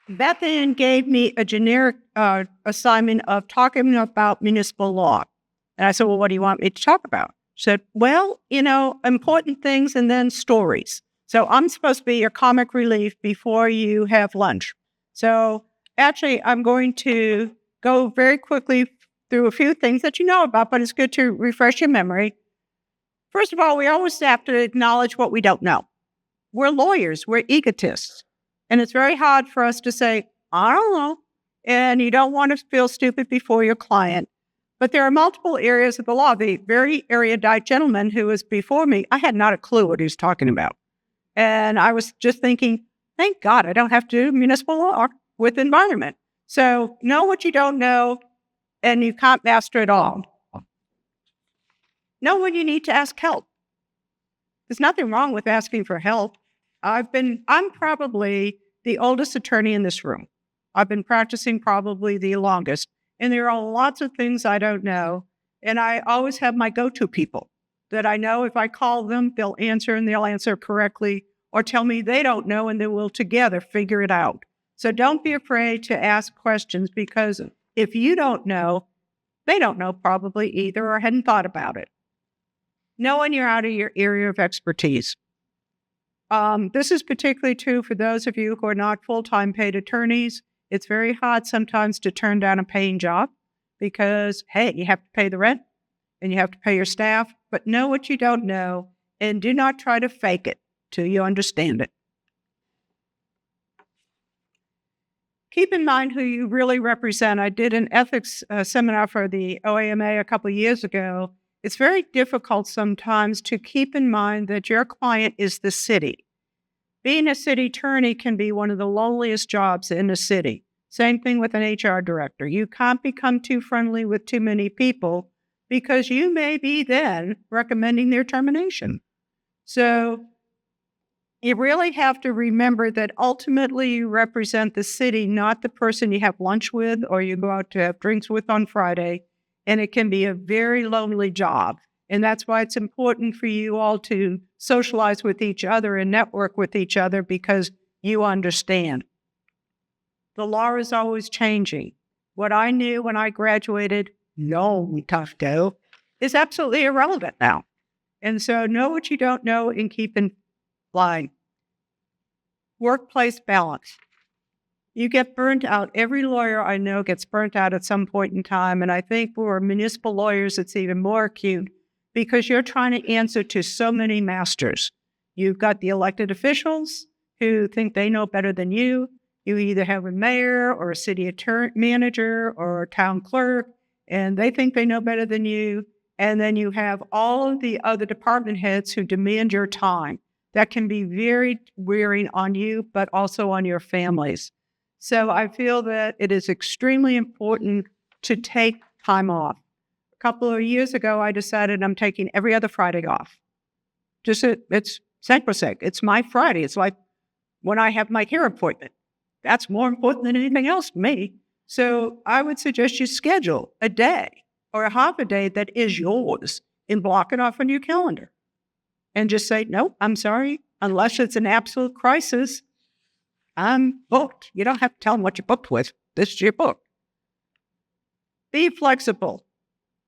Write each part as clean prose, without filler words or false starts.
Beth Ann gave me a generic assignment of talking about municipal law. And I said, well, what do you want me to talk about? She said, well, important things and then stories. So I'm supposed to be your comic relief before you have lunch. So actually, I'm going to go very quickly through a few things that you know about, but it's good to refresh your memory. First of all, we always have to acknowledge what we don't know. We're lawyers, we're egotists. And it's very hard for us to say, I don't know. And you don't want to feel stupid before your client. But there are multiple areas of the law. The very erudite gentleman who was before me, I had not a clue what he was talking about. And I was just thinking, thank God I don't have to do municipal law with environment. So know what you don't know, and you can't master it all. Know when you need to ask help. There's nothing wrong with asking for help. I'm probably the oldest attorney in this room. I've been practicing probably the longest. And there are lots of things I don't know. And I always have my go-to people that I know if I call them, they'll answer and they'll answer correctly, or tell me they don't know and then we'll together figure it out. So don't be afraid to ask questions, because if you don't know, they don't know probably either or hadn't thought about it. Know when you're out of your area of expertise. This is particularly true for those of you who are not full-time paid attorneys. It's very hard sometimes to turn down a paying job because, hey, you have to pay the rent and you have to pay your staff, but know what you don't know and do not try to fake it till you understand it. Keep in mind who you really represent. I did an ethics seminar for the OAMA a couple of years ago. It's very difficult sometimes to keep in mind that your client is the city. Being a city attorney can be one of the loneliest jobs in a city. Same thing with an HR director. You can't become too friendly with too many people because you may be then recommending their termination. So you really have to remember that ultimately you represent the city, not the person you have lunch with or you go out to have drinks with on Friday. And it can be a very lonely job. And that's why it's important for you all to socialize with each other and network with each other, because you understand. The law is always changing. What I knew when I graduated long time ago is absolutely irrelevant now. And so know what you don't know and keep in line. Workplace balance. You get burnt out. Every lawyer I know gets burnt out at some point in time. And I think for municipal lawyers, it's even more acute because you're trying to answer to so many masters. You've got the elected officials who think they know better than you. You either have a mayor or a city attorney manager or a town clerk, and they think they know better than you. And then you have all of the other department heads who demand your time. That can be very wearing on you, but also on your families. So I feel that it is extremely important to take time off. A couple of years ago, I decided I'm taking every other Friday off. It's sacrosanct. It's my Friday. It's like when I have my hair appointment. That's more important than anything else to me. So I would suggest you schedule a day or a half a day that is yours and block it off on your calendar. And just say, no, I'm sorry, unless it's an absolute crisis, I'm booked. You don't have to tell them what you're booked with. This is your book. Be flexible,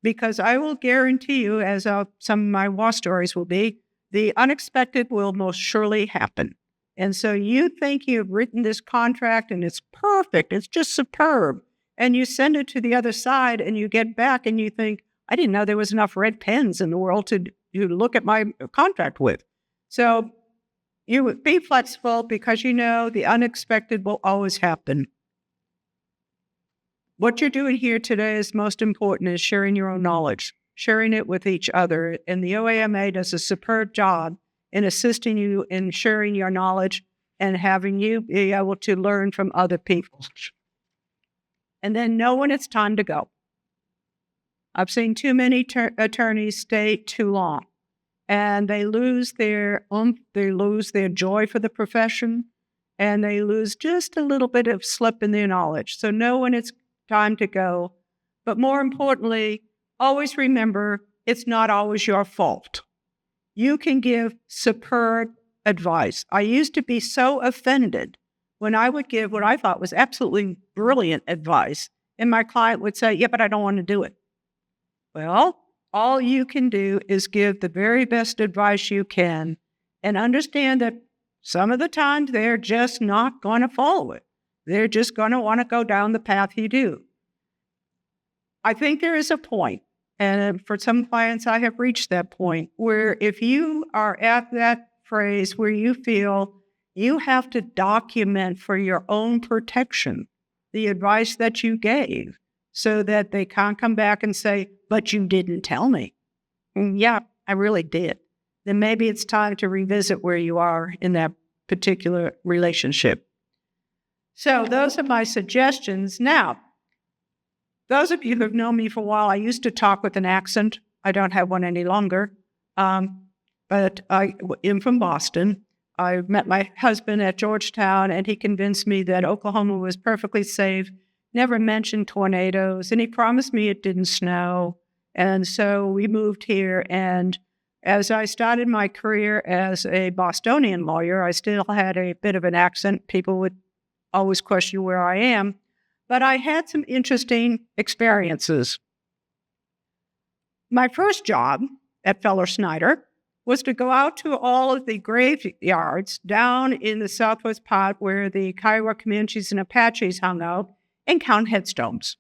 because I will guarantee you, as some of my war stories will be, the unexpected will most surely happen. And so you think you've written this contract and it's perfect, it's just superb, and you send it to the other side and you get back and you think, I didn't know there was enough red pens in the world to look at my contract with. So you would be flexible because you know the unexpected will always happen. What you're doing here today is most important, is sharing your own knowledge, sharing it with each other. And the OAMA does a superb job in assisting you in sharing your knowledge and having you be able to learn from other people. And then know when it's time to go. I've seen too many attorneys stay too long, and they lose their they lose their joy for the profession, and they lose just a little bit of slip in their knowledge. So know when it's time to go. But more importantly, always remember it's not always your fault. You can give superb advice. I used to be so offended when I would give what I thought was absolutely brilliant advice, and my client would say, yeah, but I don't want to do it. Well, all you can do is give the very best advice you can and understand that some of the times they're just not going to follow it. They're just going to want to go down the path you do. I think there is a point, and for some clients, I have reached that point where if you are at that phrase where you feel you have to document for your own protection the advice that you gave so that they can't come back and say, but you didn't tell me. And yeah, I really did. Then maybe it's time to revisit where you are in that particular relationship. So those are my suggestions. Now, those of you who have known me for a while, I used to talk with an accent. I don't have one any longer, but I am from Boston. I met my husband at Georgetown, and he convinced me that Oklahoma was perfectly safe, never mentioned tornadoes, and he promised me it didn't snow. And so we moved here, and as I started my career as a Bostonian lawyer, I still had a bit of an accent. People would always question where I am. But I had some interesting experiences. My first job at Feller Snyder was to go out to all of the graveyards down in the southwest part where the Kiowa Comanches and Apaches hung out and count headstones.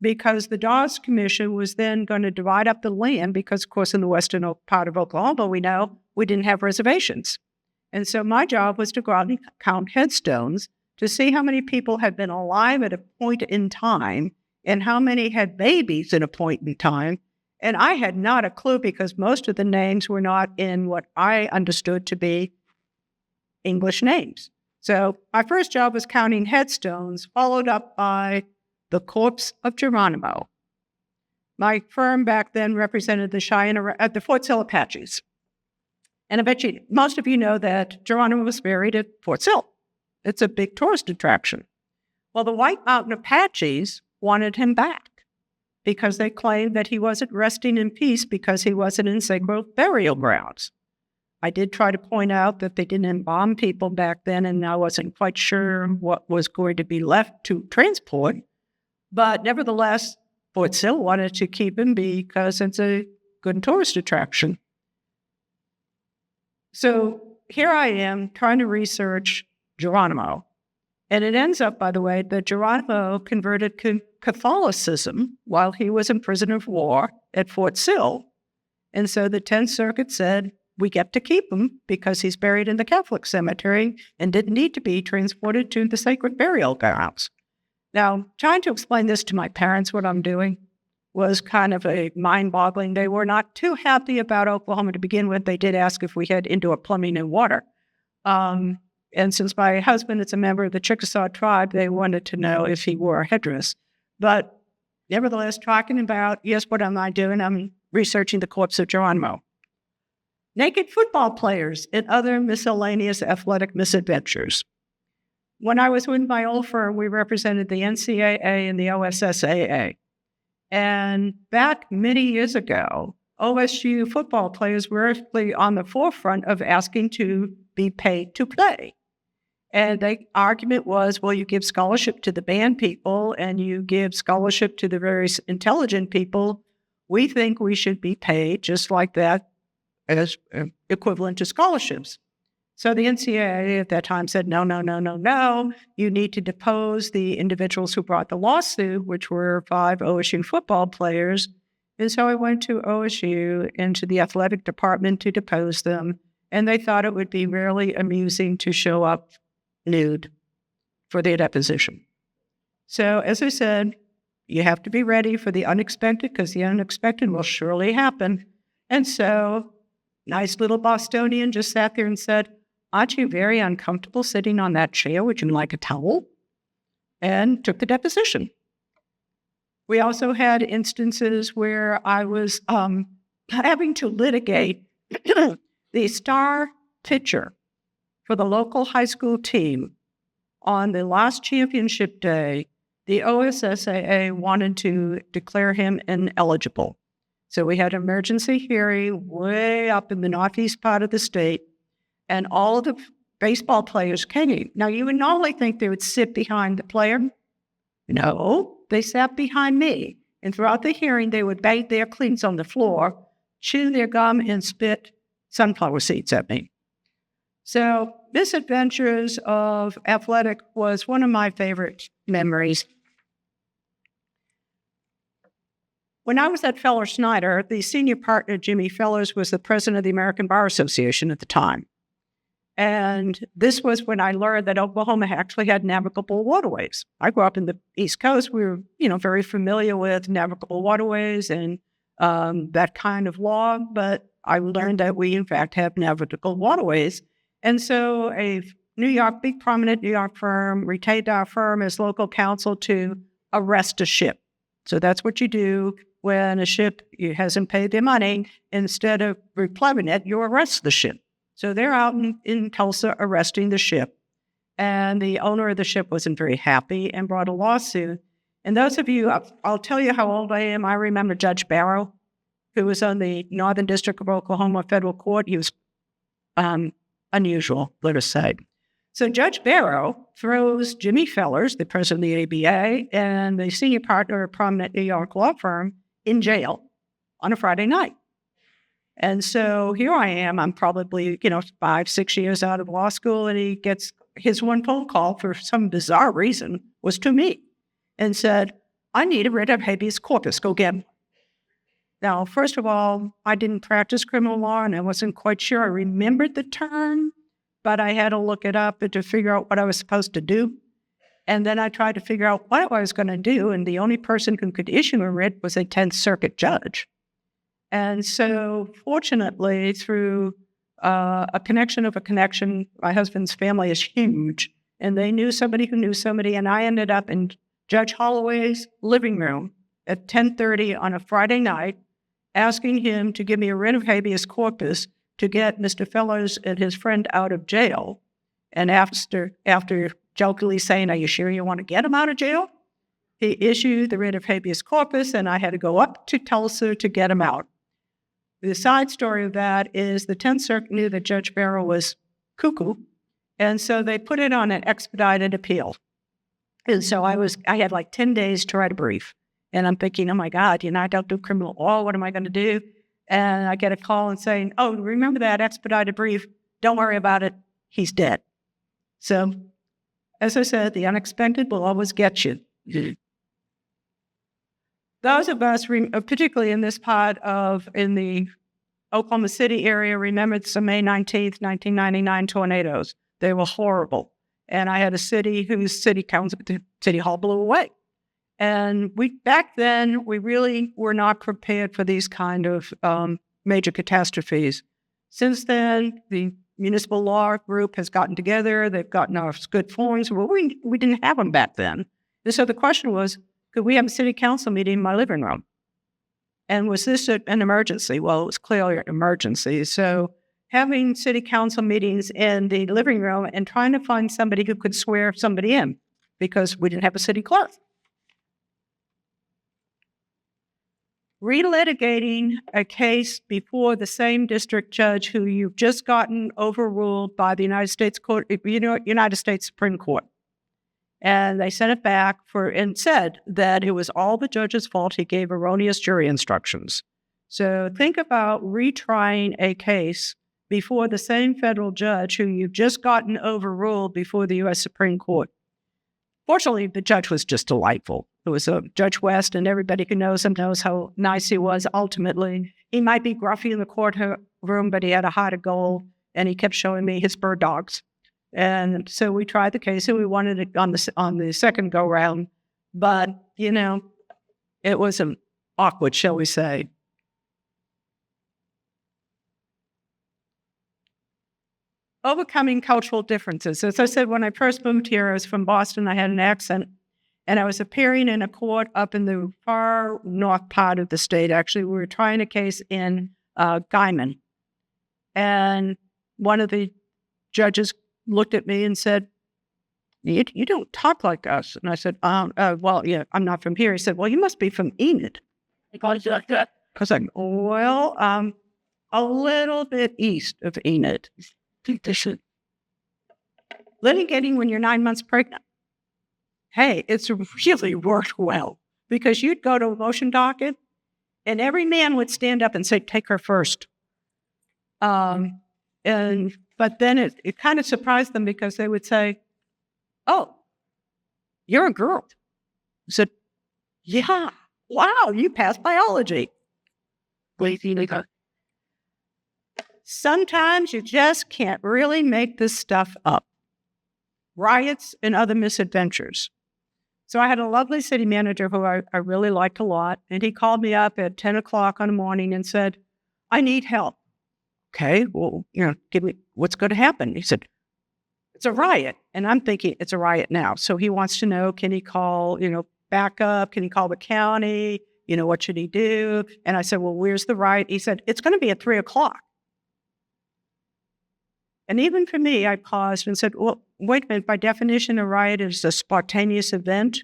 Because the Dawes Commission was then going to divide up the land because, of course, in the western part of Oklahoma, we know we didn't have reservations. And so my job was to go out and count headstones to see how many people had been alive at a point in time and how many had babies at a point in time. And I had not a clue because most of the names were not in what I understood to be English names. So my first job was counting headstones, followed up by the corpse of Geronimo. My firm back then represented the Cheyenne at the Fort Sill Apaches. And I bet you, most of you know that Geronimo was buried at Fort Sill. It's a big tourist attraction. Well, the White Mountain Apaches wanted him back because they claimed that he wasn't resting in peace because he wasn't in sacred burial grounds. I did try to point out that they didn't embalm people back then, and I wasn't quite sure what was going to be left to transport. But nevertheless, Fort Sill wanted to keep him because it's a good tourist attraction. So here I am trying to research Geronimo. And it ends up, by the way, that Geronimo converted Catholicism while he was in prison of war at Fort Sill. And so the 10th Circuit said, we get to keep him because he's buried in the Catholic cemetery and didn't need to be transported to the sacred burial grounds. Now, trying to explain this to my parents, what I'm doing, was kind of a mind-boggling. They were not too happy about Oklahoma to begin with. They did ask if we had indoor plumbing and water. And since my husband is a member of the Chickasaw tribe, they wanted to know if he wore a headdress. But nevertheless, talking about, yes, what am I doing? I'm researching the corpse of Geronimo. Naked football players and other miscellaneous athletic misadventures. When I was with my old firm, we represented the NCAA and the OSSAA. And back many years ago, OSU football players were actually on the forefront of asking to be paid to play. And the argument was, well, you give scholarship to the band people and you give scholarship to the very intelligent people. We think we should be paid just like that as equivalent to scholarships. So the NCAA at that time said, no. You need to depose the individuals who brought the lawsuit, which were 5 OSU football players. And so I went to OSU and to the athletic department to depose them. And they thought it would be really amusing to show up nude for their deposition. So as I said, you have to be ready for the unexpected because the unexpected will surely happen. And so nice little Bostonian just sat there and said, aren't you very uncomfortable sitting on that chair? Would you like a towel? And took the deposition. We also had instances where I was having to litigate the star pitcher for the local high school team. On the last championship day, the OSSAA wanted to declare him ineligible. So we had an emergency hearing way up in the northeast part of the state, and all of the baseball players came. Now, you would normally think they would sit behind the player. No, they sat behind me. And throughout the hearing, they would bang their cleats on the floor, chew their gum, and spit sunflower seeds at me. So misadventures of athletic was one of my favorite memories. When I was at Feller Snyder, the senior partner, Jimmy Fellers, was the president of the American Bar Association at the time. And this was when I learned that Oklahoma actually had navigable waterways. I grew up in the East Coast. We were, very familiar with navigable waterways and that kind of law, but I learned that we, in fact, have navigable waterways. And so a big prominent New York firm retained our firm as local counsel to arrest a ship. So that's what you do when a ship hasn't paid their money. Instead of replumbing it, you arrest the ship. So they're out in Tulsa arresting the ship. And the owner of the ship wasn't very happy and brought a lawsuit. And those of you, I'll tell you how old I am. I remember Judge Barrow, who was on the Northern District of Oklahoma Federal Court. He was unusual, let us say. So Judge Barrow throws Jimmy Fellers, the president of the ABA, and the senior partner of a prominent New York law firm in jail on a Friday night. And so here I am. I'm probably, 5-6 years out of law school, and he gets his one phone call for some bizarre reason was to me and said, I need a writ of habeas corpus. Go get him. Now, first of all, I didn't practice criminal law, and I wasn't quite sure I remembered the term, but I had to look it up to figure out what I was supposed to do. And then I tried to figure out what I was going to do, and the only person who could issue a writ was a 10th Circuit judge. And so, fortunately, through a connection of a connection, my husband's family is huge, and they knew somebody who knew somebody, and I ended up in Judge Holloway's living room at 10:30 on a Friday night, asking him to give me a writ of habeas corpus to get Mr. Fellers and his friend out of jail. And after jokingly saying, are you sure you want to get him out of jail? He issued the writ of habeas corpus, and I had to go up to Tulsa to get him out. The side story of that is the 10th Circuit knew that Judge Barrow was cuckoo, and so they put it on an expedited appeal. And so I had like 10 days to write a brief. And I'm thinking, oh my God, I don't do criminal law. What am I going to do? And I get a call and saying, oh, remember that expedited brief? Don't worry about it. He's dead. So, as I said, the unexpected will always get you. Those of us, particularly in this part in the Oklahoma City area, remembered some May 19th, 1999 tornadoes. They were horrible. And I had a city whose city hall blew away. And back then, we really were not prepared for these kind of major catastrophes. Since then, the municipal law group has gotten together. They've gotten us good forms. Well, we didn't have them back then. And so the question was, could we have a city council meeting in my living room? And was this an emergency? Well, it was clearly an emergency. So having city council meetings in the living room and trying to find somebody who could swear somebody in because we didn't have a city clerk. Relitigating a case before the same district judge who you've just gotten overruled by the United States Supreme Court. And they sent it back and said that it was all the judge's fault. He gave erroneous jury instructions. So think about retrying a case before the same federal judge who you've just gotten overruled before the U.S. Supreme Court. Fortunately, the judge was just delightful. It was Judge West, and everybody who knows him knows how nice he was ultimately. He might be gruffy in the courtroom, but he had a heart of gold, and he kept showing me his bird dogs. And so we tried the case, and we wanted it on the second go-round. But, it was awkward, shall we say. Overcoming cultural differences. As I said, when I first moved here, I was from Boston. I had an accent, and I was appearing in a court up in the far north part of the state. Actually, we were trying a case in Guyman. And one of the judges looked at me and said, you don't talk like us. And I said, well, yeah, I'm not from here. He said, well, you must be from Enid. Because I'm, a little bit east of Enid. litigating when you're 9 months pregnant. Hey, it's really worked well because you'd go to a motion docket and every man would stand up and say, take her first. But then it kind of surprised them because they would say, oh, you're a girl. I said, yeah, wow, you passed biology. Sometimes you just can't really make this stuff up. Riots and other misadventures. So I had a lovely city manager who I really liked a lot, and he called me up at 10 o'clock on the morning and said, I need help. Okay, well, give me, what's going to happen? He said, it's a riot. And I'm thinking, it's a riot now. So he wants to know, can he call, back up? Can he call the county? What should he do? And I said, well, where's the riot? He said, it's going to be at 3 o'clock. And even for me, I paused and said, well, wait a minute, by definition, a riot is a spontaneous event.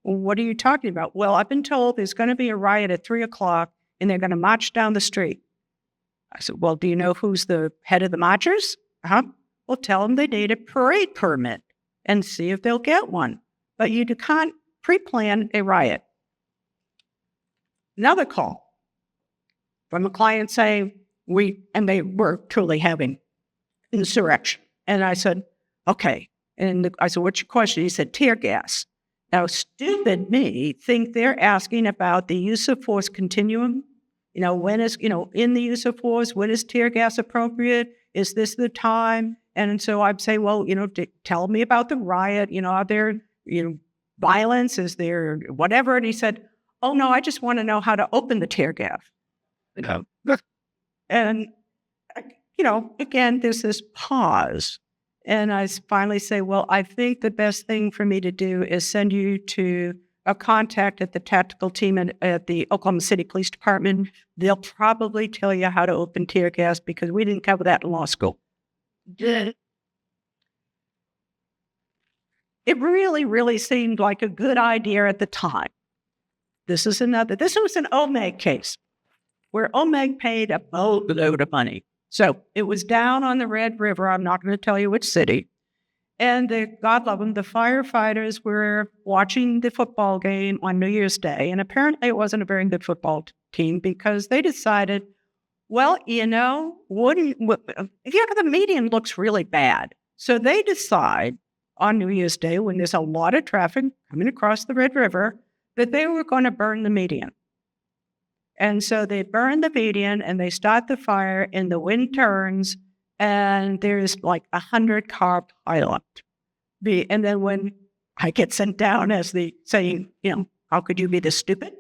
What are you talking about? Well, I've been told there's going to be a riot at 3 o'clock and they're going to march down the street. I said, well, do you know who's the head of the marchers? Well, tell them they need a parade permit and see if they'll get one. But you can't pre-plan a riot. Another call from a client saying, and they were truly having insurrection. And I said, okay. And I said, what's your question? He said, tear gas. Now, stupid me think they're asking about the use of force continuum. When is, in the use of force, when is tear gas appropriate? Is this the time? And so I'd say, well, tell me about the riot. Are there, violence? Is there whatever? And he said, oh, no, I just want to know how to open the tear gas. And again, there's this pause. And I finally say, well, I think the best thing for me to do is send you to a contact at the tactical team at the Oklahoma City Police Department. They'll probably tell you how to open tear gas because we didn't cover that in law school. It really, really seemed like a good idea at the time. This was an OMAG case where OMAG paid a boatload of money. So it was down on the Red River. I'm not going to tell you which city. And God love them, the firefighters were watching the football game on New Year's Day. And apparently it wasn't a very good football team because they decided, well, the median looks really bad. So they decide on New Year's Day, when there's a lot of traffic coming across the Red River, that they were going to burn the median. And so they burn the median and they start the fire and the wind turns and there's like 100-car pileup. And then when I get sent down as the saying, how could you be this stupid?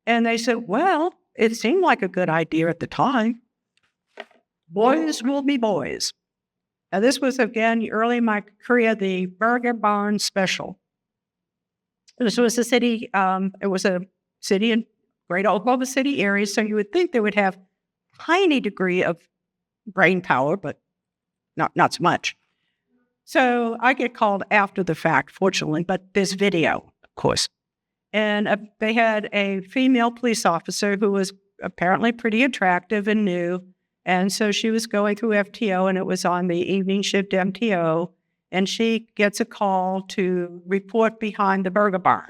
And they said, well, it seemed like a good idea at the time. Boys will be boys. Now this was, again, early in my career, the Burger Barn Special. This was a city, in Great Oklahoma City area, so you would think they would have tiny degree of brain power, but not so much. So I get called after the fact, fortunately, but there's video, of course. And they had a female police officer who was apparently pretty attractive and new, and so she was going through FTO, and it was on the evening shift MTO, and she gets a call to report behind the Burger Barn.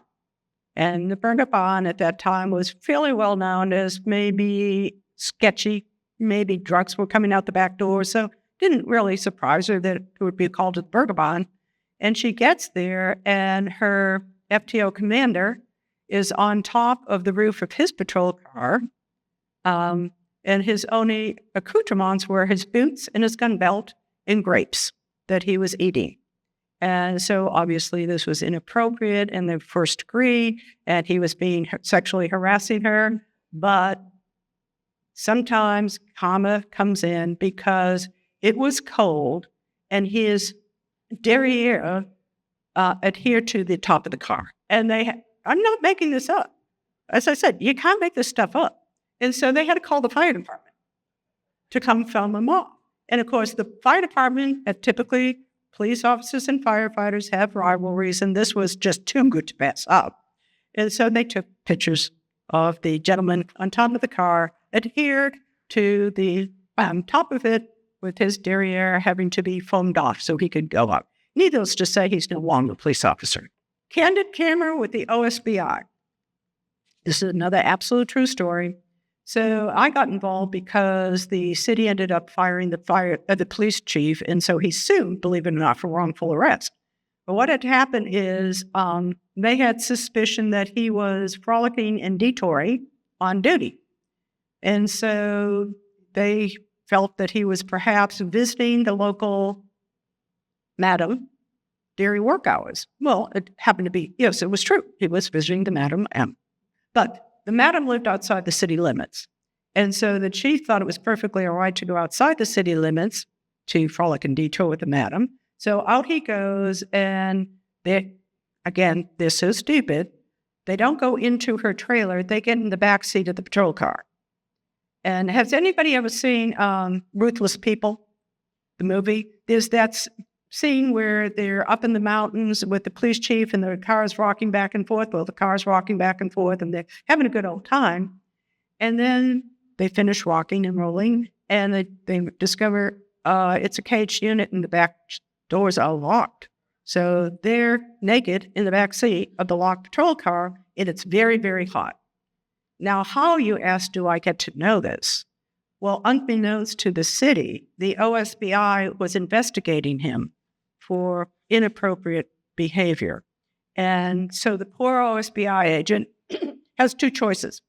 And the Burger Barn at that time was fairly well known as maybe sketchy, maybe drugs were coming out the back door, so didn't really surprise her that it would be called to the Burger Barn. And she gets there, and her FTO commander is on top of the roof of his patrol car, and his only accoutrements were his boots and his gun belt and grapes that he was eating. And so obviously this was inappropriate in the first degree, and he was being sexually harassing her. But sometimes karma comes in because it was cold and his derriere adhered to the top of the car. And I'm not making this up. As I said, you can't make this stuff up. And so they had to call the fire department to come film them off. And of course, the fire department, typically police officers and firefighters have rivalries, and this was just too good to pass up. And so they took pictures of the gentleman on top of the car, adhered to the top of it with his derriere having to be foamed off so he could go up. Needless to say, he's no longer a police officer. Candid camera with the OSBI. This is another absolute true story. So I got involved because the city ended up firing the police chief, and so he sued, believe it or not, for wrongful arrest. But what had happened is they had suspicion that he was frolicking and detouring on duty. And so they felt that he was perhaps visiting the local madam during work hours. Well, it happened to be, yes, it was true. He was visiting the Madam M. But the madam lived outside the city limits. And so the chief thought it was perfectly all right to go outside the city limits to frolic and detour with the madam. So out he goes, and they're so stupid. They don't go into her trailer. They get in the back seat of the patrol car. And has anybody ever seen Ruthless People, the movie? There's that scene where they're up in the mountains with the police chief and the car's rocking back and forth. Well, the car's rocking back and forth, and they're having a good old time. And then they finish rocking and rolling, and they discover it's a caged unit, and the back doors are locked. So they're naked in the back seat of the locked patrol car, and it's very, very hot. Now, how, you ask, do I get to know this? Well, unbeknownst to the city, the OSBI was investigating him for inappropriate behavior. And so the poor OSBI agent has two choices.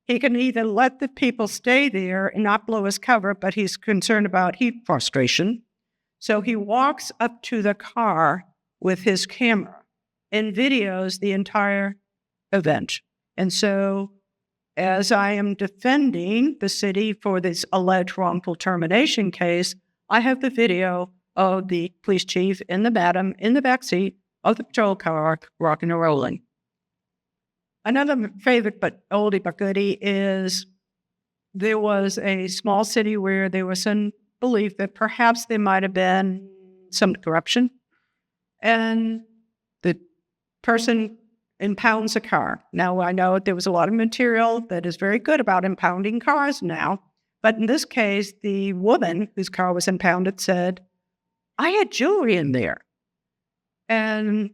He can either let the people stay there and not blow his cover, but he's concerned about heat frustration. So he walks up to the car with his camera and videos the entire event. And so as I am defending the city for this alleged wrongful termination case, I have the video of the police chief and the madam in the backseat of the patrol car, rocking and rolling. Another favorite but oldie but goodie is there was a small city where there was some belief that perhaps there might have been some corruption, and the person impounds a car. Now, I know there was a lot of material that is very good about impounding cars now, but in this case, the woman whose car was impounded said, "I had jewelry in there." And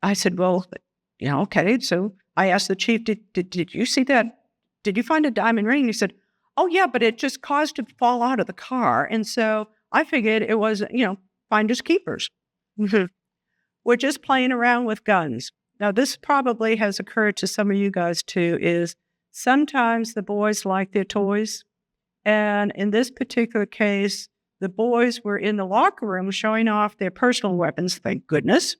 I said, well, okay. So I asked the chief, did you see that? Did you find a diamond ring? He said, oh, yeah, but it just caused it to fall out of the car. And so I figured it was, finders keepers. We're just playing around with guns. Now, this probably has occurred to some of you guys, too, is sometimes the boys like their toys. And in this particular case, the boys were in the locker room showing off their personal weapons, thank goodness,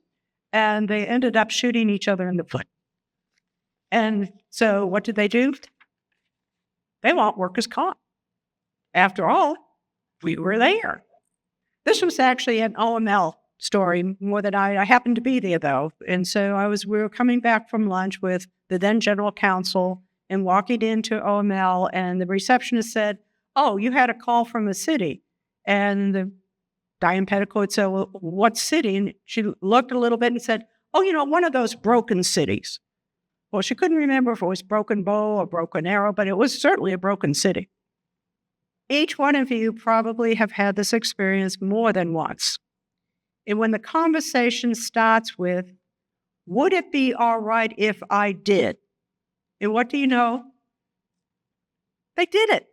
and they ended up shooting each other in the foot. And so what did they do? They want workers' comp. After all, we were there. This was actually an OML story more than I happened to be there, though. And so we were coming back from lunch with the then general counsel and walking into OML, and the receptionist said, oh, you had a call from the city. And Diane Petticoat said, well, what city? And she looked a little bit and said, oh, one of those broken cities. Well, she couldn't remember if it was Broken Bow or Broken Arrow, but it was certainly a broken city. Each one of you probably have had this experience more than once. And when the conversation starts with, would it be all right if I did? And what do you know? They did it.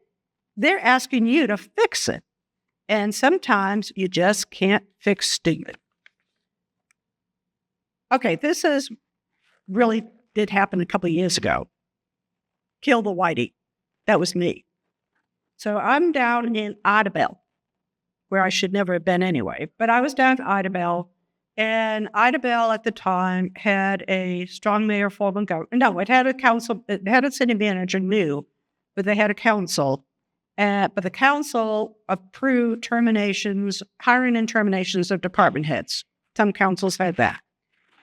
They're asking you to fix it. And sometimes you just can't fix stupid. Okay, this is really did happen a couple of years ago. Kill the Whitey. That was me. So I'm down in Idabel, where I should never have been anyway. But I was down in Idabel, and Idabel at the time had a strong mayor form of government. No, it had a council. It had a city manager, new, but they had a council. But the council approved terminations, hiring and terminations of department heads. Some councils had that.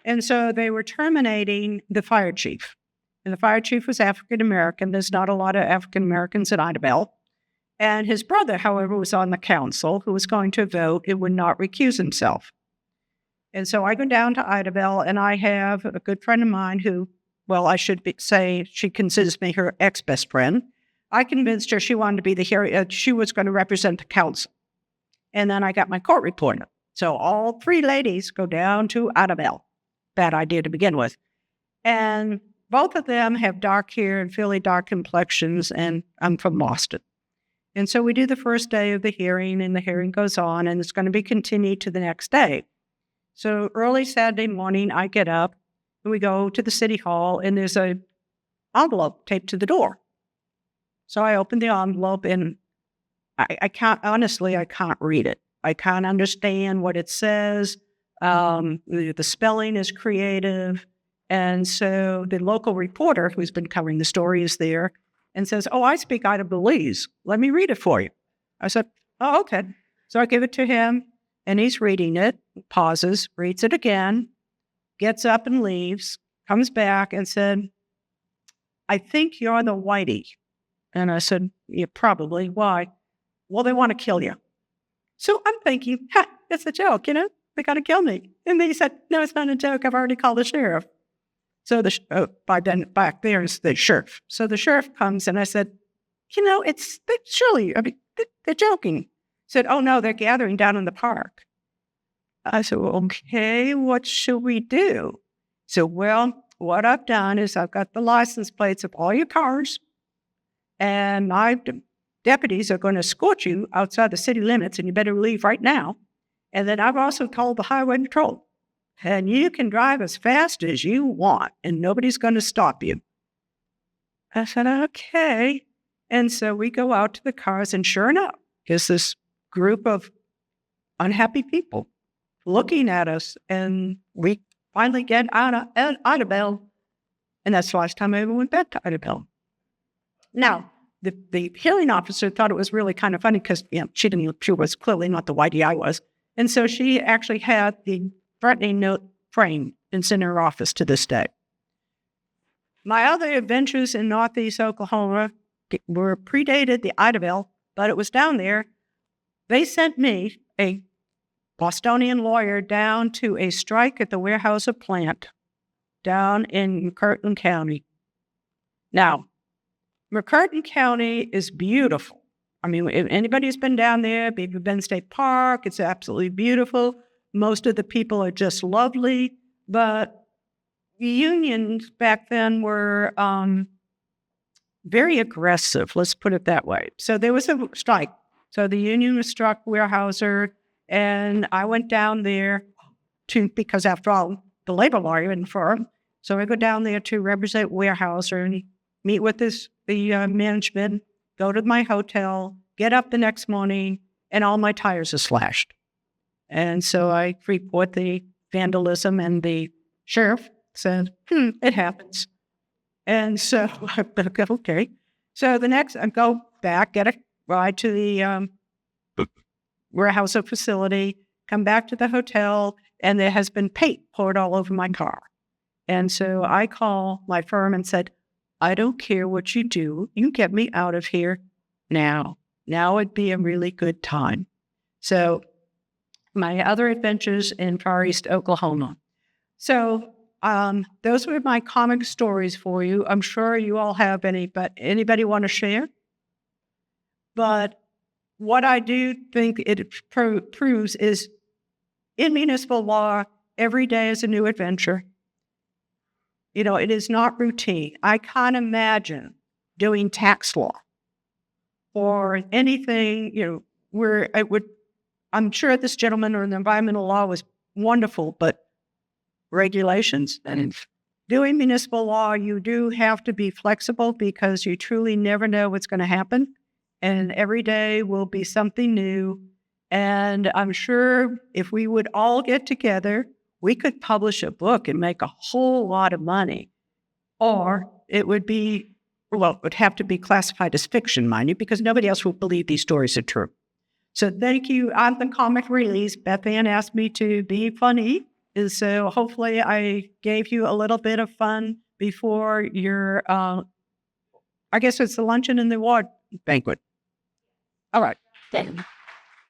And so they were terminating the fire chief. And the fire chief was African-American. There's not a lot of African-Americans in Idabel. And his brother, however, was on the council, who was going to vote and would not recuse himself. And so I go down to Idabel, and I have a good friend of mine who, well, I should say she considers me her ex-best friend. I convinced her she wanted to be she was going to represent the council. And then I got my court reporter. So all three ladies go down to Idabel. Bad idea to begin with. And both of them have dark hair and fairly dark complexions, and I'm from Boston. And so we do the first day of the hearing, and the hearing goes on, and it's going to be continued to the next day. So early Saturday morning, I get up, and we go to the city hall, and there's an envelope taped to the door. So I open the envelope, and I can't read it. I can't understand what it says. The spelling is creative. And so the local reporter who's been covering the story is there and says, "Oh, I speak Idabelese. Let me read it for you." I said, "Oh, okay." So I give it to him, and he's reading it, pauses, reads it again, gets up and leaves, comes back and said, "I think you're the whitey." And I said, "Yeah, probably. Why?" "Well, they want to kill you." So I'm thinking, it's a joke, they got to kill me. And they said, "No, it's not a joke. I've already called the sheriff." So by then, back there is the sheriff. So the sheriff comes, and I said, they're joking. He said, "Oh, no, they're gathering down in the park." I said, "Well, okay, what should we do?" So, well, what I've done is I've got the license plates of all your cars, and my deputies are going to escort you outside the city limits, and you better leave right now. And then I've also called the highway patrol. And you can drive as fast as you want, and nobody's going to stop you. I said, okay. And so we go out to the cars, and sure enough, there's this group of unhappy people looking at us, and we finally get out of Idabel. And that's the last time I ever went back to Idabel. Now, the hearing officer thought it was really kind of funny because she was clearly not the whitey I was. And so she actually had the threatening note framed and it's in her office to this day. My other adventures in Northeast Oklahoma were predated the Idabel, but it was down there. They sent me, a Bostonian lawyer, down to a strike at the Weyerhaeuser plant down in McCurtain County. Now, McCurtain County is beautiful. I mean, if anybody's been down there, Beaver Bend State Park, it's absolutely beautiful. Most of the people are just lovely, but the unions back then were very aggressive, let's put it that way. So there was a strike. So the union was struck Weyerhaeuser, and I went down there because after all, the labor lawyer in the firm. So I go down there to represent Weyerhaeuser and meet with the management, go to my hotel, get up the next morning, and all my tires are slashed. And so I report the vandalism, and the sheriff said, it happens. And so I go, okay. So the next, I go back, get a ride to the Weyerhaeuser facility, come back to the hotel, and there has been paint poured all over my car. And so I call my firm and said, I don't care what you do. You get me out of here now. Now would be a really good time. So my other adventures in Far East Oklahoma. So those were my comic stories for you. I'm sure you all have any, but anybody want to share? But what I do think it proves is in municipal law, every day is a new adventure. It is not routine. I can't imagine doing tax law or anything, where I'm sure this gentleman or the environmental law was wonderful, but regulations and doing municipal law, you do have to be flexible because you truly never know what's going to happen. And every day will be something new. And I'm sure if we would all get together, we could publish a book and make a whole lot of money. Or it would have to be classified as fiction, mind you, because nobody else will believe these stories are true. So thank you. I'm the comic release. Beth Ann asked me to be funny. And so hopefully I gave you a little bit of fun before your, I guess it's the luncheon and the award banquet. All right.